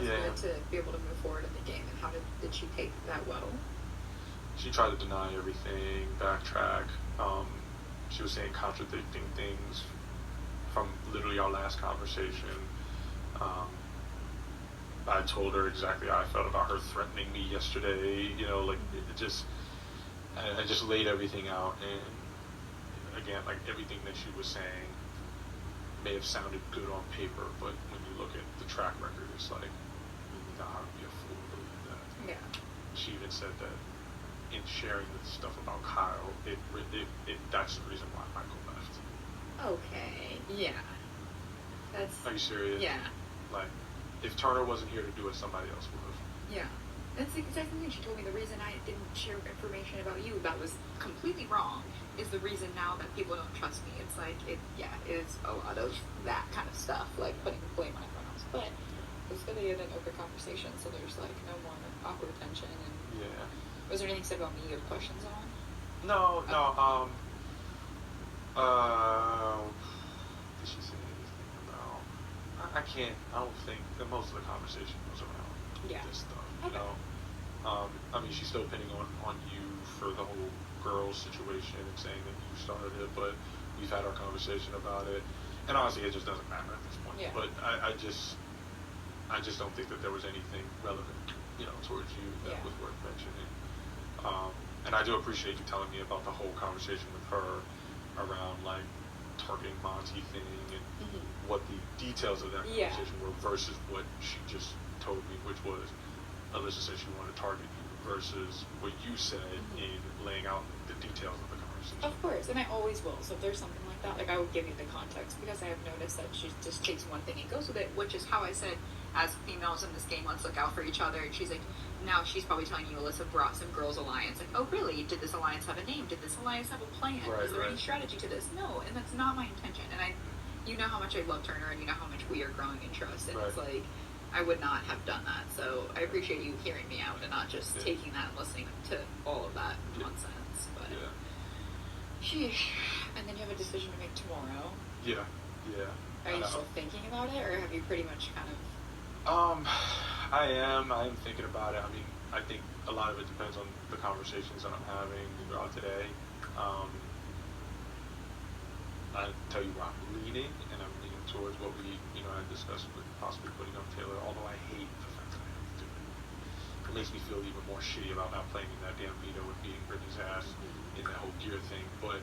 that's good to be able to move forward in the game. And how did she take that well? She tried to deny everything, backtrack. She was saying contradicting things from literally our last conversation. I told her exactly how I felt about her threatening me yesterday. You know, like I just laid everything out, and again, like everything that she was saying may have sounded good on paper, but when you look at the track record, it's like, nah, I'd be a fool to believe that. Yeah. She even said that in sharing the stuff about Kyle, that's the reason why Michael left. Okay. Yeah. Are you serious? Yeah. Like, if Turner wasn't here to do it, somebody else would have. Yeah. That's the exact thing she told me. The reason I didn't share information about you that was completely wrong is the reason now that people don't trust me. It's like, it is a lot of that kind of stuff, like putting blame on everyone else. But it's good that you had an open conversation, so there's like no more awkward tension. And was there anything said about me you have questions on? No. Did she say anything about? I don't think that most of the conversation was around this stuff. You know, I mean, she's still pinning on you for the whole girls situation and saying that you started it, but we've had our conversation about it, and honestly, it just doesn't matter at this point. Yeah. But I just don't think that there was anything relevant, you know, towards you that was worth mentioning. And I do appreciate you telling me about the whole conversation with her around like targeting Monty thing and what the details of that conversation were versus what she just told me, which was Alyssa said she wanted to target you versus what you said in laying out the details of the conversation. Of course, and I always will. So if there's something like that, like I would give you the context because I have noticed that she just takes one thing and goes with it, which is how I said, as females in this game, let's look out for each other. And she's like, now she's probably telling you Alyssa brought some girls' alliance. Like, oh really? Did this alliance have a name? Did this alliance have a plan? Right, Is there any strategy to this? No, and that's not my intention. And you know how much I love Turner, and you know how much we are growing in trust. And it's like, I would not have done that. So I appreciate you hearing me out and not just taking that and listening to all of that nonsense. But sheesh. And then you have a decision to make tomorrow. Yeah. Are you still thinking about it, or have you pretty much kind of? I am thinking about it. I mean, I think a lot of it depends on the conversations that I'm having throughout today. I tell you where I'm leaning, and I'm leaning towards what we, I discussed with possibly putting up Taylor, although I hate the fact that I have to do it. It makes me feel even more shitty about not playing in that damn veto and beating Brittany's ass in that whole gear thing, but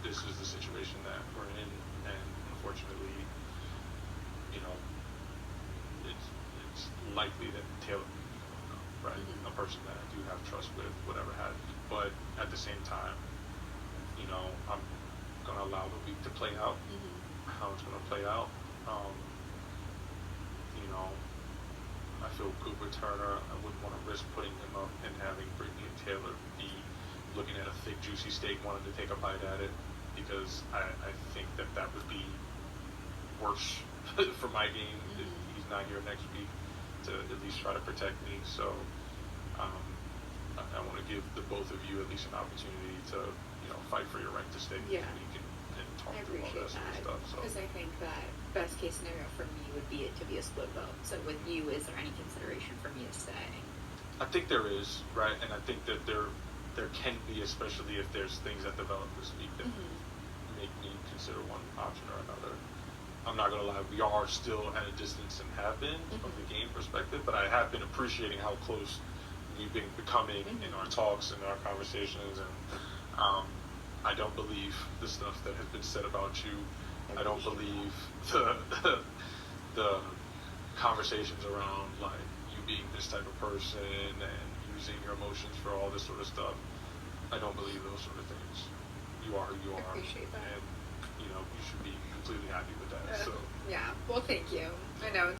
this is the situation that we're in, and unfortunately, it's likely that Taylor will be going up, right? A person that I do have trust with, whatever have you. But at the same time, I'm going to allow the week to play out, how it's going to play out. I feel good with Turner. I wouldn't want to risk putting him up and having Brittany and Taylor be looking at a thick, juicy steak, wanting to take a bite at it, because I think that would be worse for my game if he's not here next week to at least try to protect me. So I want to give the both of you at least an opportunity to fight for your right to stay this week and talk through all that sort of stuff. Because I think that best case scenario for me would be it to be a split vote. So with you, is there any consideration for me to stay? I think there is, right? And I think that there can be, especially if there's things that develop this week that make me consider one option or another. I'm not going to lie, we are still at a distance and have been from the game perspective, but I have been appreciating how close we've been becoming in our talks and our conversations, and I don't believe the stuff that has been said about you. I don't believe the conversations around like you being this type of person and using your emotions for all this sort of stuff. I don't believe those sort of things. You are who you are. I appreciate that. And you should be completely happy with that. So yeah. Well, thank you. I know.